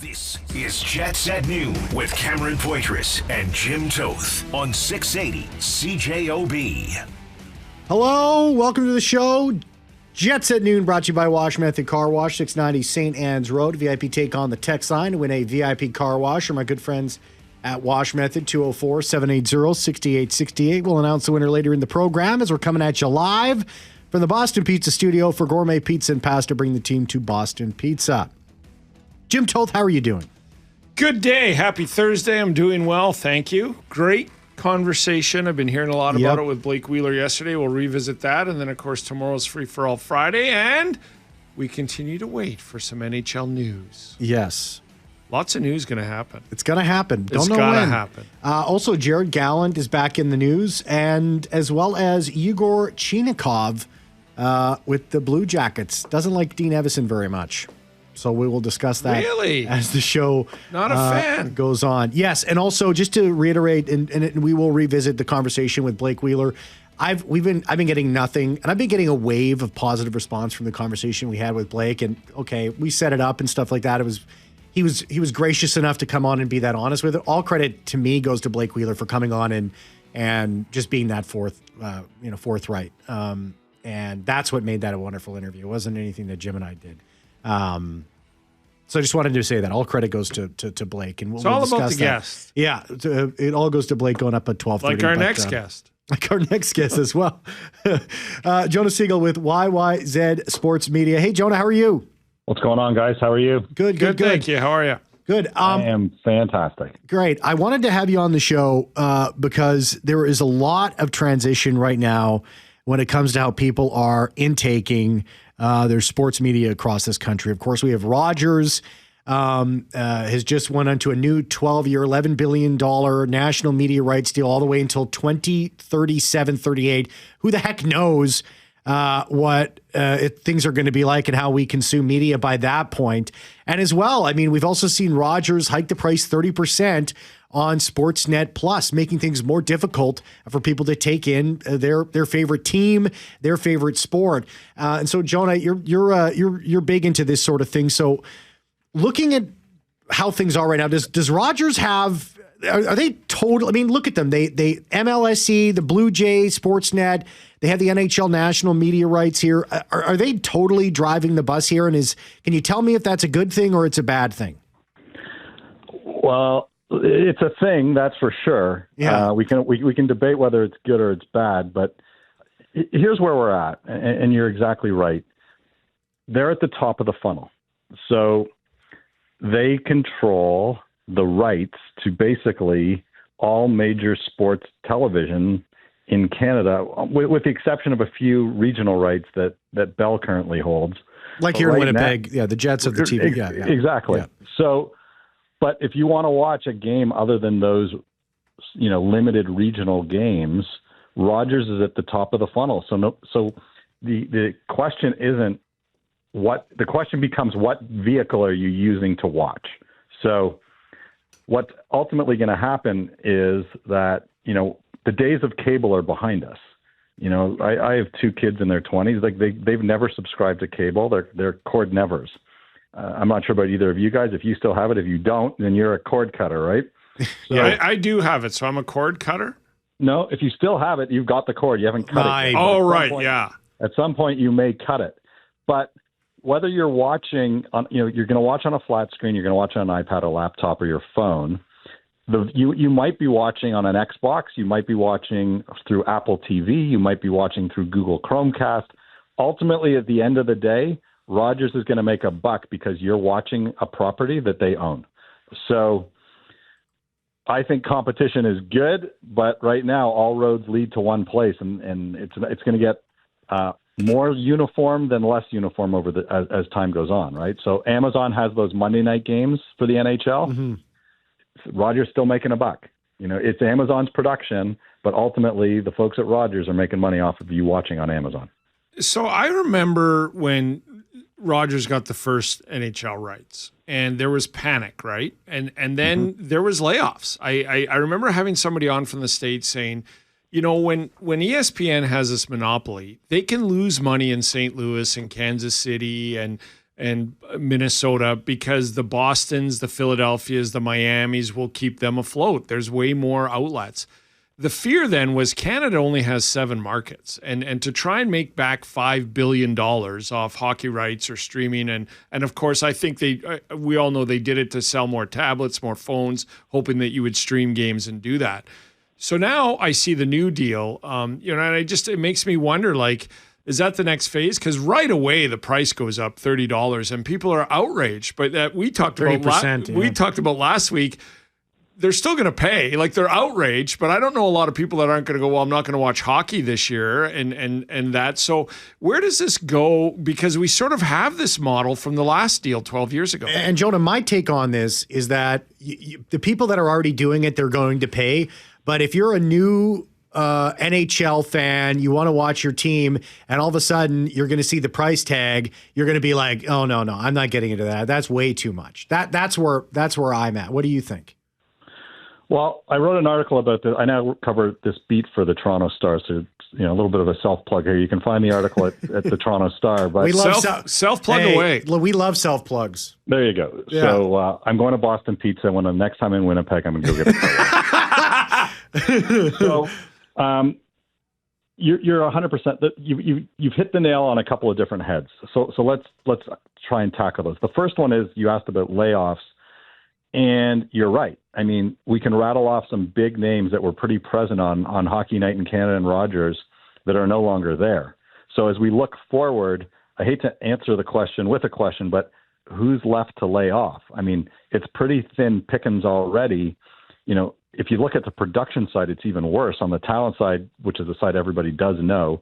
This is Jets at Noon with Cameron Poitras and Jim Toth on 680 CJOB. Hello, welcome to the show. Jets at Noon brought to you by Wash Method Car Wash, 690 St. Anne's Road. VIP take on the text line to win a VIP car wash. Or my good friends at Wash Method, 204-780-6868. We'll announce the winner later in the program as we're coming at you live from the Boston Pizza Studio for gourmet pizza and pasta. Bring the team to Boston Pizza. Jim Toth, how are you doing? Good day. Happy Thursday. I'm doing well. Thank you. Great conversation. I've been hearing a lot about it with Blake Wheeler yesterday. We'll revisit that. And then, of course, tomorrow's Free For All Friday. And we continue to wait for some NHL news. Yes. Lots of news going to happen. It's going to happen. Don't know when. It's got to happen. Also, Jared Gallant is back in the news, and as well as Igor Chinikov with the Blue Jackets. Doesn't like Dean Evison very much. So we will discuss that as the show Not a fan. goes on. Yes, and also just to reiterate, and we will revisit the conversation with Blake Wheeler. I've been getting nothing, and I've been getting a wave of positive response from the conversation we had with Blake. And okay, we set it up and stuff like that. He was gracious enough to come on and be that honest with it. All credit to me goes to Blake Wheeler for coming on and just being that forthright. And that's what made that a wonderful interview. It wasn't anything that Jim and I did. So I just wanted to say that all credit goes to Blake, and we'll all discuss about the that. guest. Yeah, it all goes to Blake going up at 12:30. Like our next guest. Like our next guest as well. Jonah Sigel with YYZ Sports Media. Hey, Jonah, how are you? What's going on, guys? How are you? Good. Thank you. How are you? Good. I am fantastic. Great. I wanted to have you on the show because there is a lot of transition right now when it comes to how people are intaking their sports media across this country. Of course, we have Rogers has just went onto a new 12-year, $11 billion national media rights deal all the way until 2037-38. Who the heck knows what things are going to be like and how we consume media by that point. And as well, I mean, we've also seen Rogers hike the price 30% on Sportsnet Plus, making things more difficult for people to take in their favorite team, their favorite sport. And so, Jonah, you're big into this sort of thing. So, looking at how things are right now, does Rogers have? Are they total? I mean, look at them. They MLSE, the Blue Jays, Sportsnet. They have the NHL national media rights here. Are they totally driving the bus here? And can you tell me if that's a good thing or it's a bad thing? Well, it's a thing, that's for sure. Yeah. We can debate whether it's good or it's bad, but here's where we're at, and you're exactly right. They're at the top of the funnel, so they control the rights to basically all major sports television in Canada, with the exception of a few regional rights that Bell currently holds. Like here in Winnipeg, the Jets of the TV. Yeah. Exactly. Yeah. So, but if you want to watch a game other than those, limited regional games, Rogers is at the top of the funnel. So the question isn't the question becomes what vehicle are you using to watch? So what's ultimately going to happen is that, the days of cable are behind us. I have two kids in their 20s. Like they've never subscribed to cable. They're cord nevers. I'm not sure about either of you guys. If you still have it, if you don't, then you're a cord cutter, right? So, yeah, I do have it. So I'm a cord cutter. No, if you still have it, you've got the cord. You haven't cut it. Oh, right. Yeah. At some point, you may cut it. But whether you're watching on, you're going to watch on a flat screen, you're going to watch on an iPad or laptop or your phone. You might be watching on an Xbox. You might be watching through Apple TV. You might be watching through Google Chromecast. Ultimately, at the end of the day, Rogers is going to make a buck because you're watching a property that they own. So I think competition is good, but right now all roads lead to one place, and it's going to get more uniform than less uniform as time goes on, right? So Amazon has those Monday night games for the NHL. Mm-hmm. Rogers still making a buck. It's Amazon's production, but ultimately the folks at Rogers are making money off of you watching on Amazon. So I remember when Rogers got the first NHL rights and there was panic, right? And then there was layoffs. I remember having somebody on from the States saying, when ESPN has this monopoly, they can lose money in St. Louis and Kansas City and and Minnesota, because the Bostons, the Philadelphias, the Miamis will keep them afloat. There's way more outlets. The fear then was Canada only has 7 markets, and to try and make back $5 billion off hockey rights or streaming, and of course I think we all know they did it to sell more tablets, more phones, hoping that you would stream games and do that. So now I see the new deal, and it makes me wonder, like, is that the next phase? Because right away the price goes up $30, and people are outraged. But that we talked about, we talked about last week. They're still going to pay, like they're outraged, but I don't know a lot of people that aren't going to go, well, I'm not going to watch hockey this year and that. So where does this go? Because we sort of have this model from the last deal 12 years ago. And Jonah, my take on this is that the people that are already doing it, they're going to pay. But if you're a new NHL fan, you want to watch your team, and all of a sudden you're going to see the price tag, you're going to be like, oh, no, I'm not getting into that. That's way too much. That's where I'm at. What do you think? Well, I wrote an article about this. I now cover this beat for the Toronto Star, so a little bit of a self-plug here. You can find the article at the Toronto Star. But we love self-plug away. We love self-plugs. There you go. Yeah. So I'm going to Boston Pizza. When the next time in Winnipeg, I'm going to go get a So you're 100%. You've hit the nail on a couple of different heads. So let's try and tackle those. The first one is you asked about layoffs. And you're right. I mean, we can rattle off some big names that were pretty present on Hockey Night in Canada and Rogers that are no longer there. So as we look forward, I hate to answer the question with a question, but who's left to lay off? I mean, it's pretty thin pickings already. If you look at the production side, it's even worse. On the talent side, which is the side everybody does know,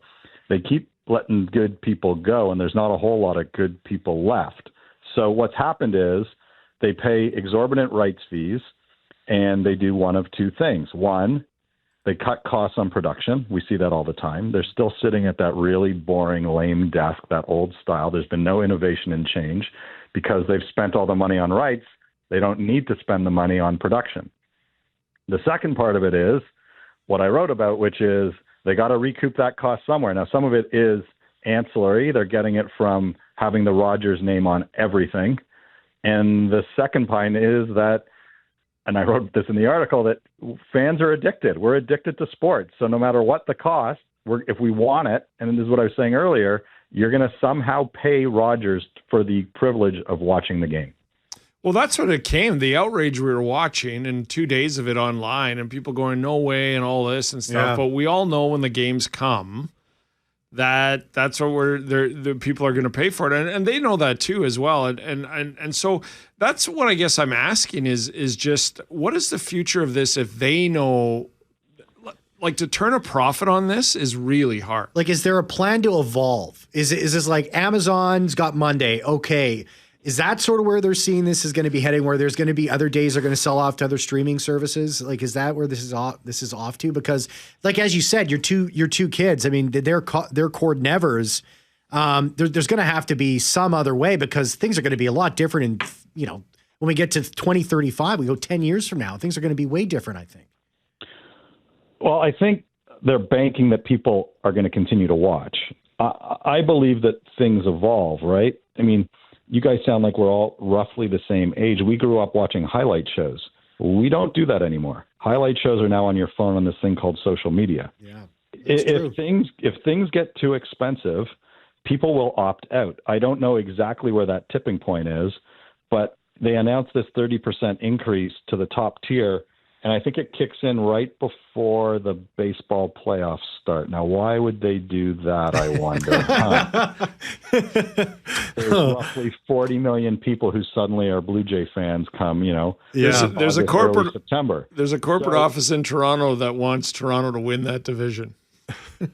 they keep letting good people go, and there's not a whole lot of good people left. So what's happened is they pay exorbitant rights fees, and they do one of two things. One, they cut costs on production. We see that all the time. They're still sitting at that really boring, lame desk, that old style. There's been no innovation and change because they've spent all the money on rights. They don't need to spend the money on production. The second part of it is what I wrote about, which is they got to recoup that cost somewhere. Now, some of it is ancillary. They're getting it from having the Rogers name on everything. And the second point is that, and I wrote this in the article, that fans are addicted. We're addicted to sports. So no matter what the cost, if we want it, and this is what I was saying earlier, you're going to somehow pay Rogers for the privilege of watching the game. Well, that's what it came. The outrage we were watching, and 2 days of it online, and people going, no way, and all this and stuff. Yeah. But we all know when the games come, that's what the people are going to pay for it, and they know that too as well, and so that's what I guess I'm asking is just what is the future of this if they know, like, to turn a profit on this is really hard. Like, is there a plan to evolve? Is this like Amazon's got Monday? Okay. Is that sort of where they're seeing this is going to be heading, where there's going to be other days are going to sell off to other streaming services? Like, is that where this is off to? Because, like, as you said, your two kids, I mean, they're cord nevers. There's going to have to be some other way because things are going to be a lot different. And, when we get to 2035, we go 10 years from now, things are going to be way different, I think. Well, I think they're banking that people are going to continue to watch. I believe that things evolve, right? I mean, you guys sound like we're all roughly the same age. We grew up watching highlight shows. We don't do that anymore. Highlight shows are now on your phone on this thing called social media. Yeah. If things get too expensive, people will opt out. I don't know exactly where that tipping point is, but they announced this 30% increase to the top tier, and I think it kicks in right before the baseball playoffs start. Now, why would they do that, I wonder? There's roughly 40 million people who suddenly are Blue Jay fans come, There's a corporate September. There's a corporate office in Toronto that wants Toronto to win that division.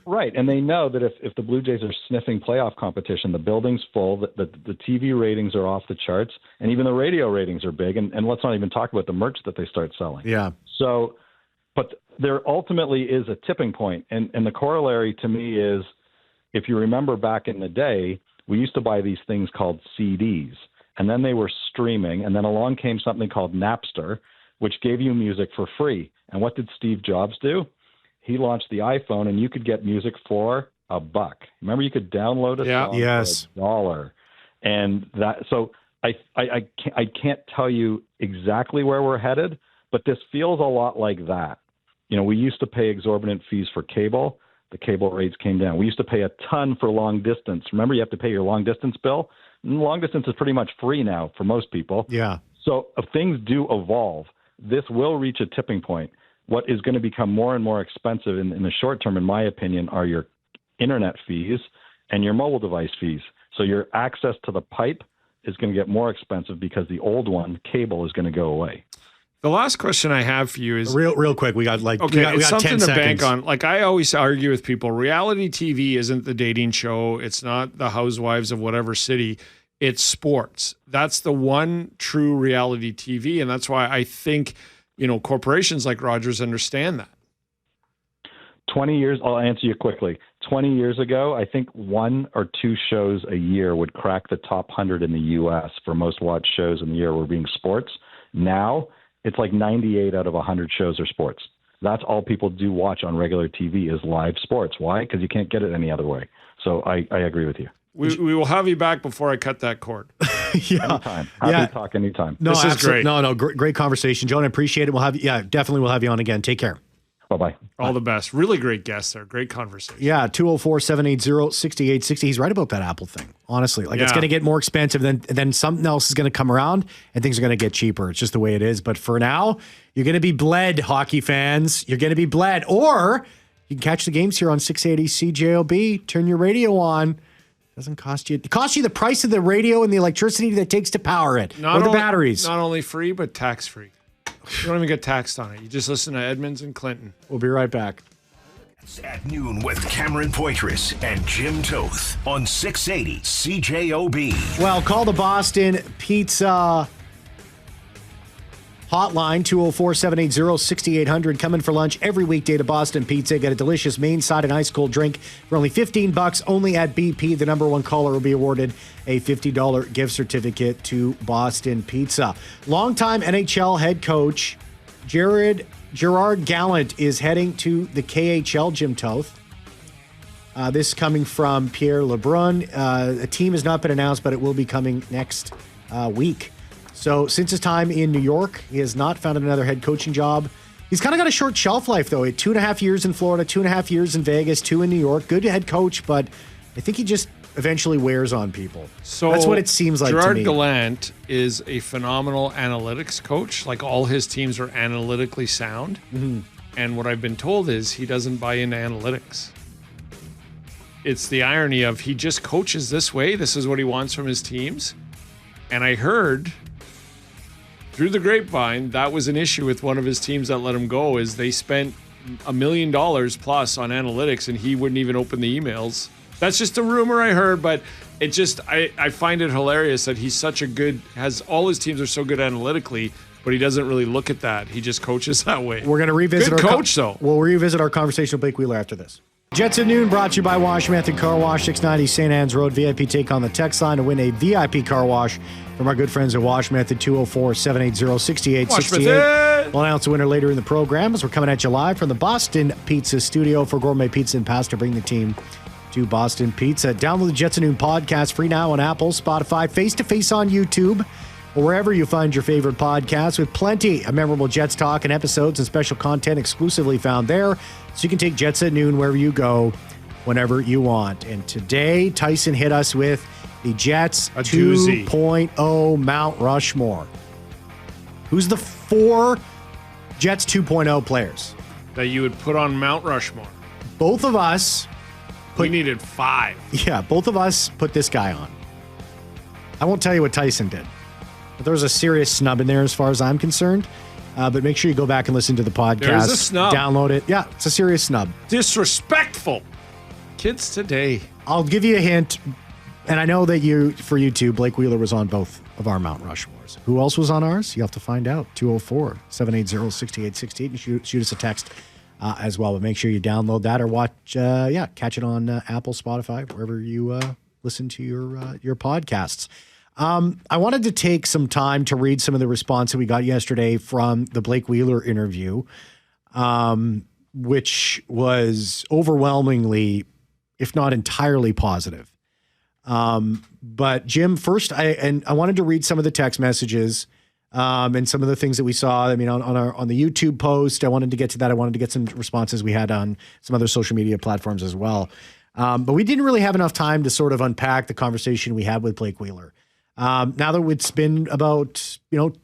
Right, and they know that if the Blue Jays are sniffing playoff competition, the building's full, the TV ratings are off the charts, and even the radio ratings are big, and let's not even talk about the merch that they start selling. Yeah. So, but there ultimately is a tipping point, and the corollary to me is, if you remember back in the day, we used to buy these things called CDs, and then they were streaming, and then along came something called Napster, which gave you music for free. And what did Steve Jobs do? He launched the iPhone, and you could get music for $1. Remember, you could download a song for $1. And that, so I can't tell you exactly where we're headed, but this feels a lot like that. You know, we used to pay exorbitant fees for cable. The cable rates came down. We used to pay a ton for long distance. Remember, you have to pay your long distance bill? And long distance is pretty much free now for most people. Yeah. So if things do evolve, this will reach a tipping point. What is going to become more and more expensive in the short term, in my opinion, are your internet fees and your mobile device fees. So your access to the pipe is going to get more expensive because the old one, cable, is going to go away. The last question I have for you is real quick. We got like okay. we got It's something 10 to seconds. bank on. Like I always argue with people, reality TV isn't the dating show. It's not the housewives of whatever city. It's sports. That's the one true reality TV, and that's why I think corporations like Rogers understand that. 20 years, I'll answer you quickly. 20 years ago, I think 1 or 2 shows a year would crack the top 100 in the U.S. for most watched shows in the year were being sports. Now, it's like 98 out of 100 shows are sports. That's all people do watch on regular TV is live sports. Why? Because you can't get it any other way. So I agree with you. We will have you back before I cut that cord. Yeah. Anytime. Happy to talk anytime. No, this is great. No, great conversation, Jonah. I appreciate it. We'll have definitely we'll have you on again. Take care. Bye-bye. All the best. Really great guest there. Great conversation. Yeah, 204-780-6860. He's right about that Apple thing. Honestly, it's going to get more expensive. Then something else is going to come around, and things are going to get cheaper. It's just the way it is. But for now, you're going to be bled, hockey fans. You're going to be bled. Or you can catch the games here on 680 CJOB. Turn your radio on. Doesn't cost you. It costs you the price of the radio and the electricity that it takes to power it, or the batteries. Not only free, but tax-free. You don't even get taxed on it. You just listen to Edmonds and Clinton. We'll be right back. It's at noon with Cameron Poitras and Jim Toth on 680 CJOB. Well, call the Boston Pizza hotline, 204-780-6800. Come in for lunch every weekday to Boston Pizza. Get a delicious main side and ice cold drink for only $15 only at BP. The number one caller will be awarded a $50 gift certificate to Boston Pizza. Longtime NHL head coach Gerard Gallant is heading to the KHL, Jim Toth. This coming from Pierre Lebrun. A team has not been announced, but it will be coming next week. So since his time in New York, he has not found another head coaching job. He's kind of got a short shelf life, though. 2.5 years in Florida, 2.5 years in Vegas, 2 in New York. Good head coach, but I think he just eventually wears on people. So that's what it seems like Gerard to me. Gallant is a phenomenal analytics coach. Like all his teams are analytically sound. Mm-hmm. And what I've been told is he doesn't buy into analytics. It's the irony of he just coaches this way. This is what he wants from his teams. And I heard through the grapevine, that was an issue with one of his teams that let him go, is they spent $1 million plus on analytics and he wouldn't even open the emails. That's just a rumor I heard, but it just, I find it hilarious that he's such a good, all his teams are so good analytically, but he doesn't really look at that. He just coaches that way. We're going to revisit good coach, though. We'll revisit our conversation with Blake Wheeler after this. Jets at Noon brought to you by Wash Method Car Wash, 690 St. Anne's Road. VIP take on the text line to win a VIP car wash from our good friends at Wash Method, 204-780-6868. We'll announce the winner later in the program as we're coming at you live from the Boston Pizza Studio for gourmet pizza and pasta. Bring the team to Boston Pizza. Download the Jets at Noon podcast free now on Apple, Spotify, face-to-face on YouTube, or wherever you find your favorite podcasts, with plenty of memorable Jets talk and episodes and special content exclusively found there. So you can take Jets at Noon wherever you go, whenever you want. And today, Tyson hit us with the Jets 2.0 Mount Rushmore. Who's the 4 Jets 2.0 players that you would put on Mount Rushmore? Both of us. We needed 5. Yeah, both of us put this guy on. I won't tell you what Tyson did, but there was a serious snub in there as far as I'm concerned. But make sure you go back and listen to the podcast. There's a snub. Download it. Yeah, it's a serious snub. Disrespectful. Kids today. I'll give you a hint. And I know that for you two, Blake Wheeler was on both of our Mount Rushmores. Who else was on ours? You have to find out. 204-780-6868 and shoot us a text as well. But make sure you download that or catch it on Apple, Spotify, wherever you listen to your podcasts. I wanted to take some time to read some of the response that we got yesterday from the Blake Wheeler interview, which was overwhelmingly, if not entirely, positive. But Jim, first, I wanted to read some of the text messages and some of the things that we saw. I mean, on the YouTube post, I wanted to get to that. I wanted to get some responses we had on some other social media platforms as well. But we didn't really have enough time to sort of unpack the conversation we had with Blake Wheeler. Now that it's been about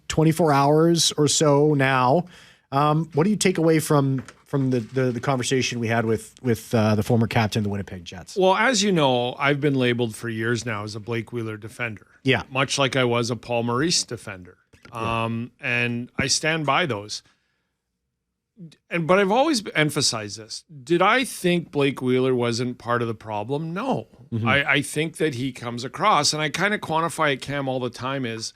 24 hours or so now, what do you take away from the conversation we had with the former captain of the Winnipeg Jets? Well, as you know, I've been labeled for years now as a Blake Wheeler defender. Yeah. Much like I was a Paul Maurice defender. And I stand by those. But I've always emphasized this. Did I think Blake Wheeler wasn't part of the problem? No. Mm-hmm. I think that he comes across, and I kind of quantify it, Cam, all the time, is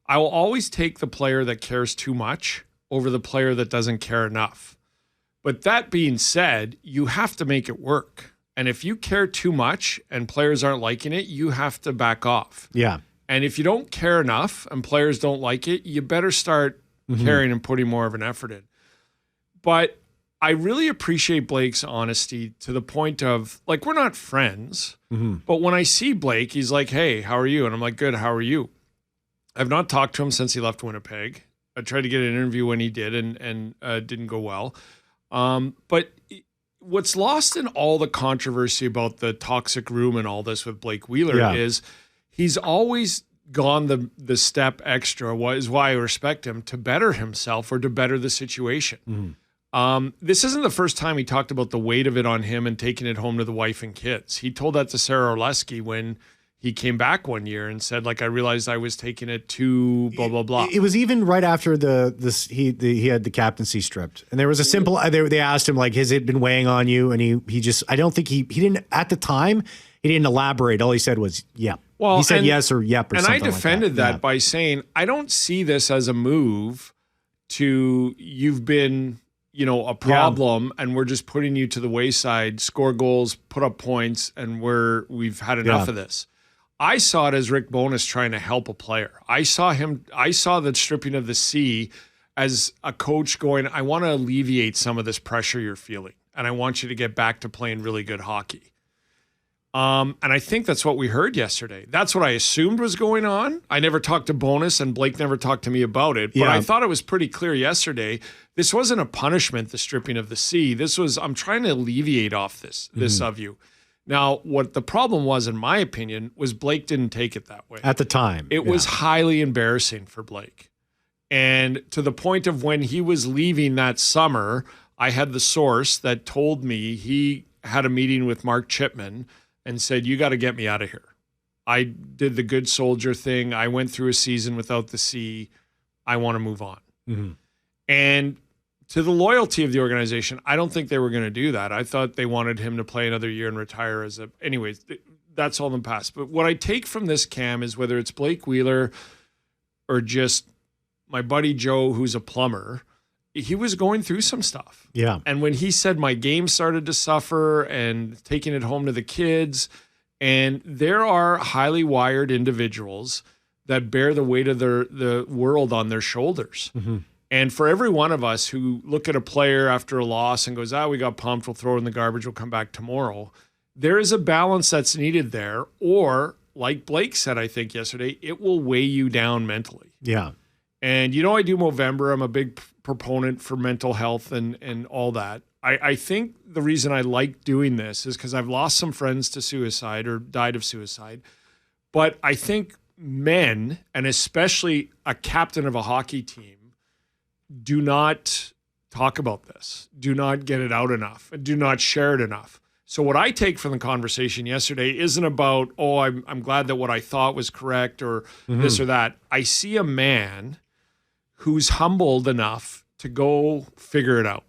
I will always take the player that cares too much over the player that doesn't care enough. But that being said, you have to make it work. And if you care too much and players aren't liking it, you have to back off. Yeah. And if you don't care enough and players don't like it, you better start caring and putting more of an effort in. But I really appreciate Blake's honesty to the point of, like, we're not friends, but when I see Blake, he's like, hey, how are you? And I'm like, good, how are you? I've not talked to him since he left Winnipeg. I tried to get an interview when he did and didn't go well. But what's lost in all the controversy about the toxic room and all this with Blake Wheeler is he's always gone the step extra, is why I respect him, to better himself or to better the situation. This isn't the first time he talked about the weight of it on him and taking it home to the wife and kids. He told that to Sarah Orlesky when he came back one year and said, like, I realized I was taking it too blah, blah, blah. It was even right after he had the captaincy stripped. And there was a simple, they asked him, like, has it been weighing on you? And he just, I don't think he didn't, at the time, he didn't elaborate. All he said was, yep. Well, he said yes or yep or something like that. And I defended that by saying, I don't see this as a move to, you've been, a problem and we're just putting you to the wayside, score goals, put up points, and we've had enough of this. I saw it as Rick Bowness trying to help a player. I saw the stripping of the C as a coach going, I want to alleviate some of this pressure you're feeling, and I want you to get back to playing really good hockey. And I think that's what we heard yesterday. That's what I assumed was going on. I never talked to Bowness, and Blake never talked to me about it. But I thought it was pretty clear yesterday. This wasn't a punishment, the stripping of the C. This was, I'm trying to alleviate off this of you. Now, what the problem was, in my opinion, was Blake didn't take it that way. At the time. It was highly embarrassing for Blake. And to the point of when he was leaving that summer, I had the source that told me he had a meeting with Mark Chipman and said, you got to get me out of here. I did the good soldier thing. I went through a season without the C. I want to move on. And to the loyalty of the organization, I don't think they were going to do that. I thought they wanted him to play another year and retire anyways, that's all in the past. But what I take from this, Cam, is whether it's Blake Wheeler or just my buddy Joe, who's a plumber, he was going through some stuff. Yeah. And when he said my game started to suffer and taking it home to the kids, and there are highly wired individuals that bear the weight of the world on their shoulders. And for every one of us who look at a player after a loss and goes, we got pumped, we'll throw it in the garbage, we'll come back tomorrow, there is a balance that's needed there. Or, like Blake said, I think yesterday, it will weigh you down mentally. Yeah. And I do Movember. I'm a big proponent for mental health and all that. I think the reason I like doing this is because I've lost some friends to suicide or died of suicide. But I think men, and especially a captain of a hockey team, do not talk about this, do not get it out enough, and do not share it enough. So what I take from the conversation yesterday isn't about, I'm glad that what I thought was correct or this or that. I see a man who's humbled enough to go figure it out.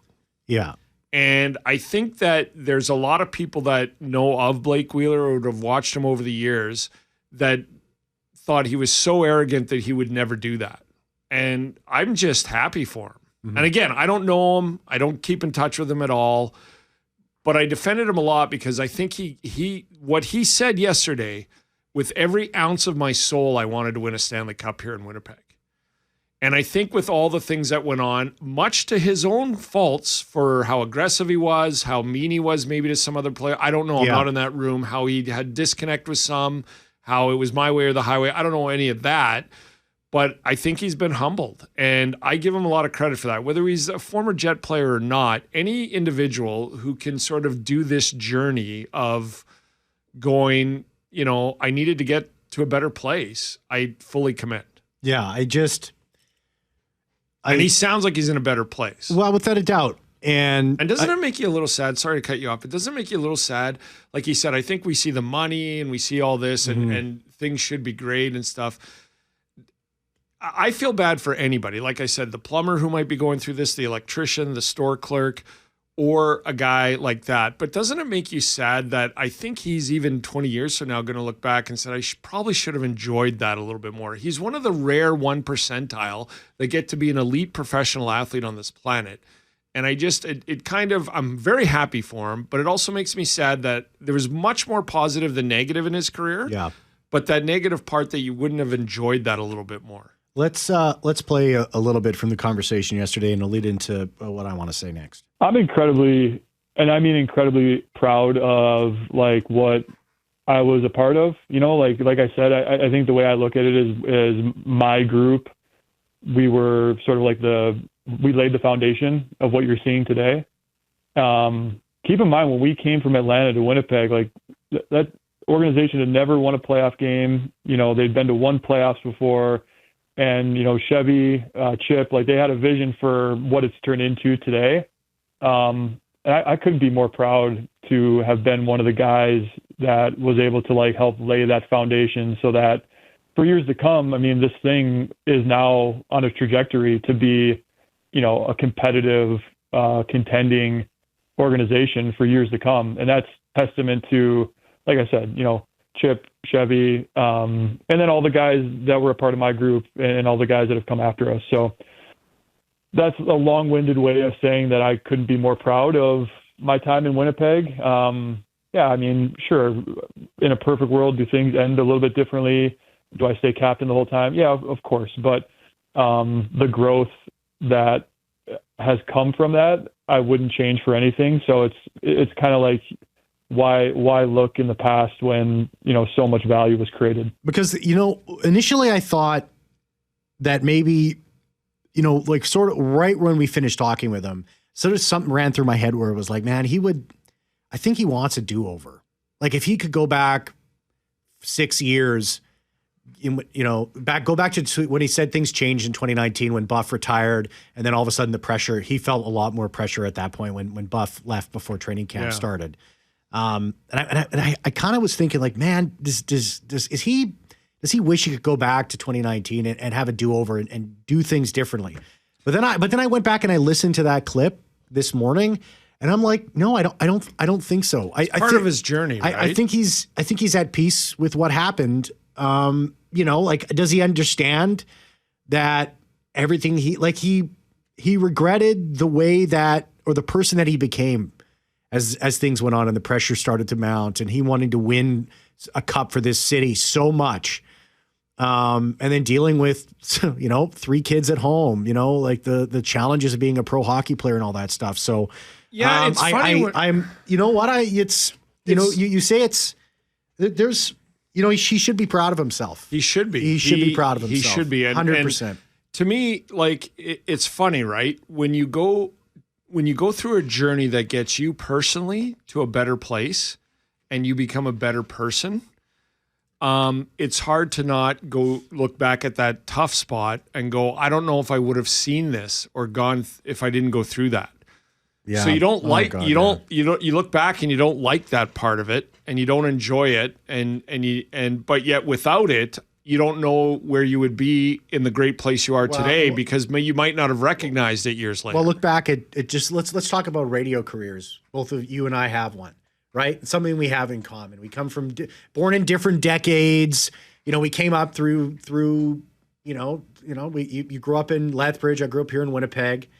Yeah. And I think that there's a lot of people that know of Blake Wheeler or would have watched him over the years that thought he was so arrogant that he would never do that. And I'm just happy for him. And again, I don't know him. I don't keep in touch with him at all. But I defended him a lot because I think what he said yesterday, with every ounce of my soul, I wanted to win a Stanley Cup here in Winnipeg. And I think with all the things that went on, much to his own faults for how aggressive he was, how mean he was maybe to some other player. I don't know. I'm not in that room. How he had disconnect with some how it was my way or the highway. I don't know any of that. But I think he's been humbled, and I give him a lot of credit for that. Whether he's a former Jet player or not, any individual who can sort of do this journey of going, I needed to get to a better place, I fully commend. Yeah, and he sounds like he's in a better place. Well, without a doubt. And doesn't it make you a little sad? Sorry to cut you off, but doesn't it make you a little sad? Like he said, I think we see the money and we see all this and things should be great and stuff. I feel bad for anybody. Like I said, the plumber who might be going through this, the electrician, the store clerk, or a guy like that. But doesn't it make you sad that I think he's even 20 years from now going to look back and say, I probably should have enjoyed that a little bit more. He's one of the rare 1 percentile that get to be an elite professional athlete on this planet. And I'm very happy for him, but it also makes me sad that there was much more positive than negative in his career. Yeah. But that negative part that you wouldn't have enjoyed that a little bit more. Let's play a little bit from the conversation yesterday, and it'll lead into what I want to say next. I'm incredibly proud of like what I was a part of. Like I said, I think the way I look at it is my group. We were sort of like we laid the foundation of what you're seeing today. Keep in mind when we came from Atlanta to Winnipeg, like that organization had never won a playoff game. They'd been to one playoffs before. And, Chevy, Chip, like they had a vision for what it's turned into today. And I couldn't be more proud to have been one of the guys that was able to like help lay that foundation so that for years to come, I mean, this thing is now on a trajectory to be, a competitive, contending organization for years to come. And that's testament to, like I said, Chip, Chevy, and then all the guys that were a part of my group and all the guys that have come after us. So that's a long-winded way of saying that I couldn't be more proud of my time in Winnipeg. Yeah, I mean, sure, in a perfect world, do things end a little bit differently? Do I stay captain the whole time? Yeah, of course. But the growth that has come from that, I wouldn't change for anything. So it's kind of like, why look in the past when, so much value was created? Because, initially I thought that maybe, like sort of right when we finished talking with him, sort of something ran through my head where it was like, man, I think he wants a do-over. Like if he could go back 6 years, go back to when he said things changed in 2019 when Buff retired, and then all of a sudden the pressure, he felt a lot more pressure at that point when Buff left before training camp started. And I kind of was thinking like, man, does he wish he could go back to 2019 and have a do-over and do things differently? But then I went back and I listened to that clip this morning, and I'm like, no, I don't think so. It's part of his journey, right? I think he's at peace with what happened. Like, does he understand that everything he regretted the way that, or the person that he became as things went on and the pressure started to mount and he wanted to win a cup for this city so much. And then dealing with, 3 kids at home, like the challenges of being a pro hockey player and all that stuff. So yeah, it's funny. You say there's, he should be proud of himself. He should be. He should be proud of himself. He should be. 100%. To me, like, it's funny, right? When you go through a journey that gets you personally to a better place and you become a better person, it's hard to not go look back at that tough spot and go, I don't know if I would have seen this or gone if I didn't go through that. Yeah. So you don't you look back and you don't like that part of it and you don't enjoy it but yet without it, you don't know where you would be in the great place you are today because you might not have recognized it years later. Well, look back at it. Just let's talk about radio careers. Both of you and I have one, right? It's something we have in common. We come from born in different decades. We came up through. You grew up in Lethbridge. I grew up here in Winnipeg.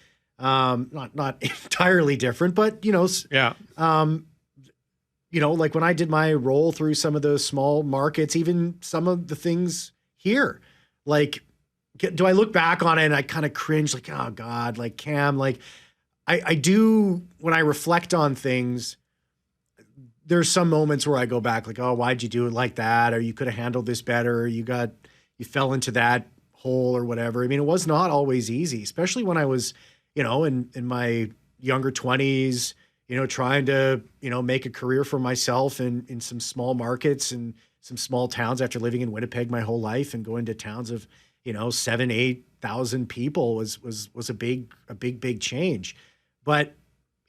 Not entirely different, but yeah. Like when I did my roll through some of those small markets, even some of the things here, like, do I look back on it and I kind of cringe, like, oh God, like Cam, like I do when I reflect on things, there's some moments where I go back like, oh, why'd you do it like that? Or you could have handled this better. Or you fell into that hole or whatever. I mean, it was not always easy, especially when I was, in my younger 20s, trying to, make a career for myself in some small markets and some small towns after living in Winnipeg my whole life, and going to towns of, 7,000, 8,000 people was a big change. But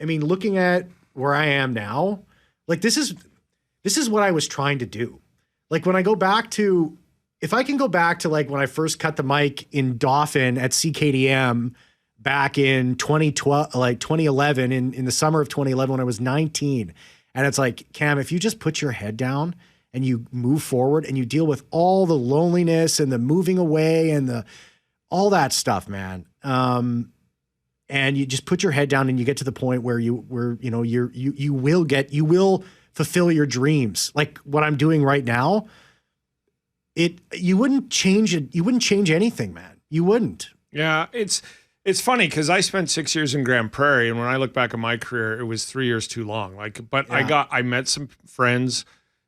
I mean, looking at where I am now, like this is what I was trying to do. Like when I go back to, if I can go back to like when I first cut the mic in Dauphin at CKDM back in 2011, in the summer of 2011 when I was 19. And it's like, Cam, if you just put your head down and you move forward and you deal with all the loneliness and the moving away and all that stuff, man. And you just put your head down and you get to the point where you will fulfill your dreams. Like what I'm doing right now, you wouldn't change it. You wouldn't change anything, man. You wouldn't. Yeah. It's funny because I spent 6 years in Grand Prairie, and when I look back at my career, it was 3 years too long. I met some friends,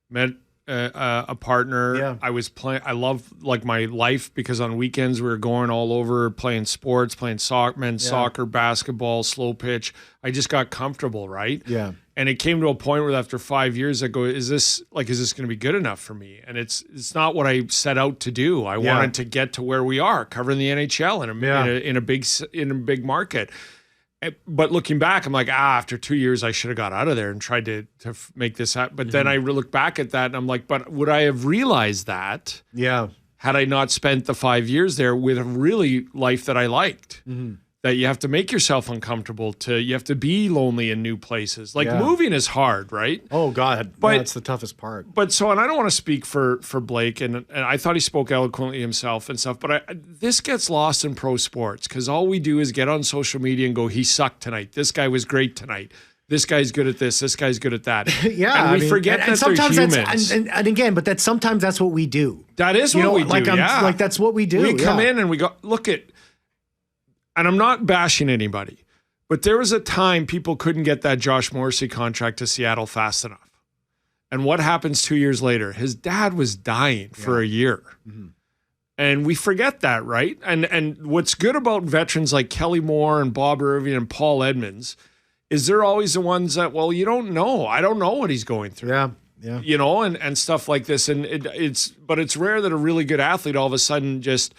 met a partner. Yeah. I was playing. I love like my life because on weekends we were going all over playing sports, playing men's soccer, basketball, slow pitch. I just got comfortable, right? Yeah. And it came to a point where after 5 years, I go, is this going to be good enough for me? And it's not what I set out to do. I wanted to get to where we are, covering the NHL in a big market. But looking back, I'm like, after 2 years, I should have got out of there and tried to make this happen. But then I look back at that and I'm like, but would I have realized that? Yeah. Had I not spent the 5 years there with a really life that I liked? Mm-hmm. That you have to make yourself uncomfortable you have to be lonely in new places. Like moving is hard, right? Oh God. But that's the toughest part. But and I don't want to speak for Blake, and I thought he spoke eloquently himself and stuff, but this gets lost in pro sports because all we do is get on social media and go, he sucked tonight. This guy was great tonight. This guy's good at this. This guy's good at that. Yeah. And we forget that sometimes they're humans. And again, but sometimes that's what we do. That is what we do. Like that's what we do. We come in and we go, look at, and I'm not bashing anybody, but there was a time people couldn't get that Josh Morrissey contract to Seattle fast enough. And what happens 2 years later? His dad was dying for a year. Mm-hmm. And we forget that, right? And what's good about veterans like Kelly Moore and Bob Irving and Paul Edmonds is they're always the ones that, well, you don't know. I don't know what he's going through. Yeah. And stuff like this. And it's rare that a really good athlete all of a sudden just,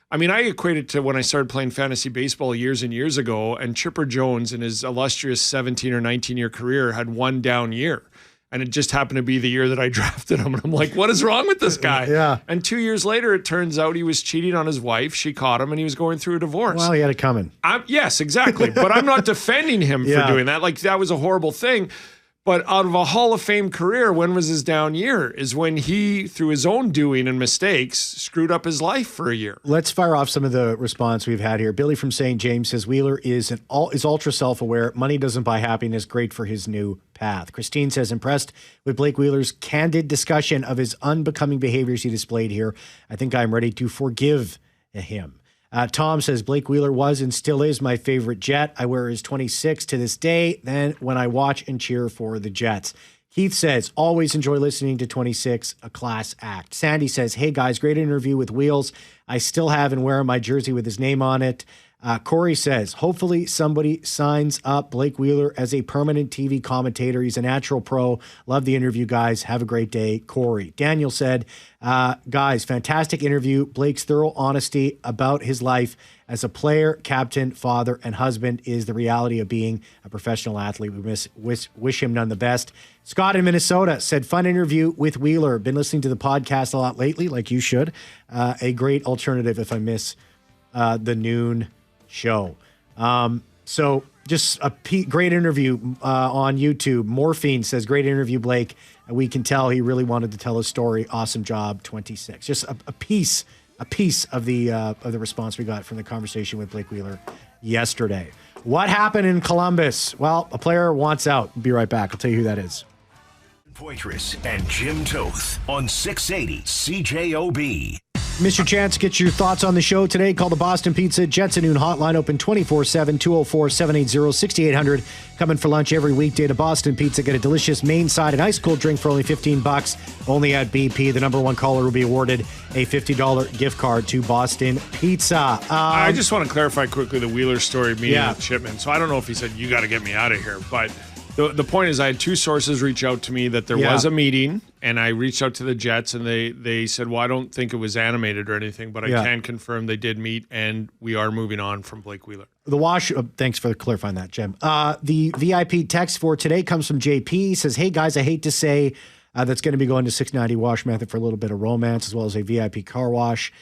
I equate it to when I started playing fantasy baseball years and years ago, and Chipper Jones in his illustrious 17 or 19-year career had one down year. And it just happened to be the year that I drafted him. And I'm like, what is wrong with this guy? Yeah. And 2 years later, it turns out he was cheating on his wife. She caught him, and he was going through a divorce. Well, he had it coming. Yes, exactly. But I'm not defending him for doing that. Like, that was a horrible thing. But out of a Hall of Fame career, when was his down year? Is when he, through his own doing and mistakes, screwed up his life for a year. Let's fire off some of the response we've had here. Billy from St. James says, Wheeler is ultra self-aware. Money doesn't buy happiness. Great for his new path. Christine says, impressed with Blake Wheeler's candid discussion of his unbecoming behaviors he displayed here. I think I'm ready to forgive him. Tom says, Blake Wheeler was and still is my favorite Jet. I wear his 26 to this day, then when I watch and cheer for the Jets. Keith says, always enjoy listening to 26, a class act. Sandy says, hey guys, great interview with Wheels. I still have and wear my jersey with his name on it. Corey says, hopefully somebody signs up Blake Wheeler as a permanent TV commentator. He's a natural pro. Love the interview, guys. Have a great day, Corey. Daniel said, guys, fantastic interview. Blake's thorough honesty about his life as a player, captain, father, and husband is the reality of being a professional athlete. We wish him none the best. Scott in Minnesota said, fun interview with Wheeler. Been listening to the podcast a lot lately, like you should. A great alternative if I miss the noon show. So just a great interview on YouTube. Morphine says, great interview, Blake. We can tell he really wanted to tell his story. Awesome job, 26. Just a piece of the response we got from the conversation with Blake Wheeler yesterday. What happened in Columbus? Well, a player wants out. Be right back. I'll tell you who that is. Poitras and Jim Toth on 680 CJOB. Missed your chance to get your thoughts on the show today. Call the Boston Pizza Jets at noon hotline, open 24/7, 204-780-6800. Coming for lunch every weekday to Boston Pizza. Get a delicious main side and ice cold drink for only $15. Only at BP. The number one caller will be awarded a $50 gift card to Boston Pizza. I just want to clarify quickly the Wheeler story, meeting with Chipman. So I don't know if he said, you got to get me out of here, but the point is I had two sources reach out to me that there was a meeting, and I reached out to the Jets, and they said, well, I don't think it was animated or anything, but I can confirm they did meet, and we are moving on from Blake Wheeler. Thanks for clarifying that, Jim. The VIP text for today comes from JP. He says, hey, guys, I hate to say that's going to be going to 690 Wash Method for a little bit of romance as well as a VIP car wash.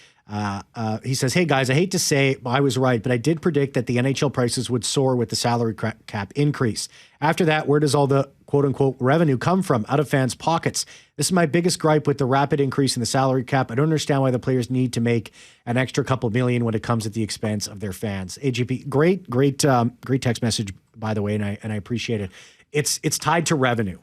He says, hey, guys, I hate to say I was right, but I did predict that the NHL prices would soar with the salary cap increase. After that, where does all the quote-unquote revenue come from? Out of fans' pockets. This is my biggest gripe with the rapid increase in the salary cap. I don't understand why the players need to make an extra couple million when it comes at the expense of their fans. AGP, great text message, by the way, and I appreciate it. It's tied to revenue.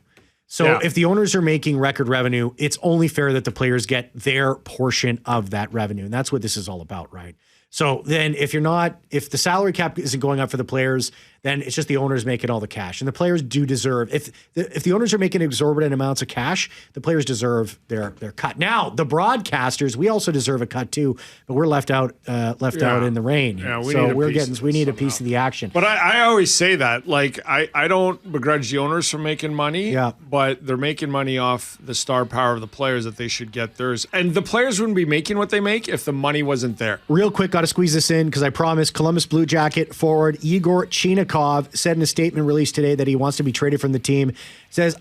So if the owners are making record revenue, it's only fair that the players get their portion of that revenue. And that's what this is all about, right? So then if the salary cap isn't going up for the players, then it's just the owners making all the cash. And the players do deserve, if the owners are making exorbitant amounts of cash, the players deserve their cut. Now, the broadcasters, we also deserve a cut too, but we're left out in the rain. Yeah, we need a piece of the action. But I always say that, like, I don't begrudge the owners for making money, but they're making money off the star power of the players that they should get theirs. And the players wouldn't be making what they make if the money wasn't there. Real quick, got to squeeze this in because I promised. Columbus Blue Jacket forward Igor Chinikov said in a statement released today that he wants to be traded from the team. Says,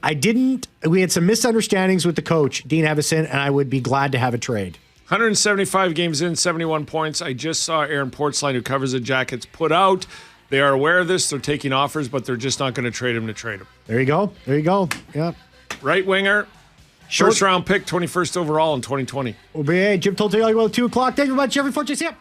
we had some misunderstandings with the coach, Dean Evison, and I would be glad to have a trade. 175 games in, 71 points. I just saw Aaron Portzline, who covers the Jackets, put out. They are aware of this. They're taking offers, but they're just not going to trade him to trade him. There you go. Yeah. Right winger. First round pick, 21st overall in 2020. Jim told you all 2 o'clock. Thank you very much, Jeffrey Fortune. See ya.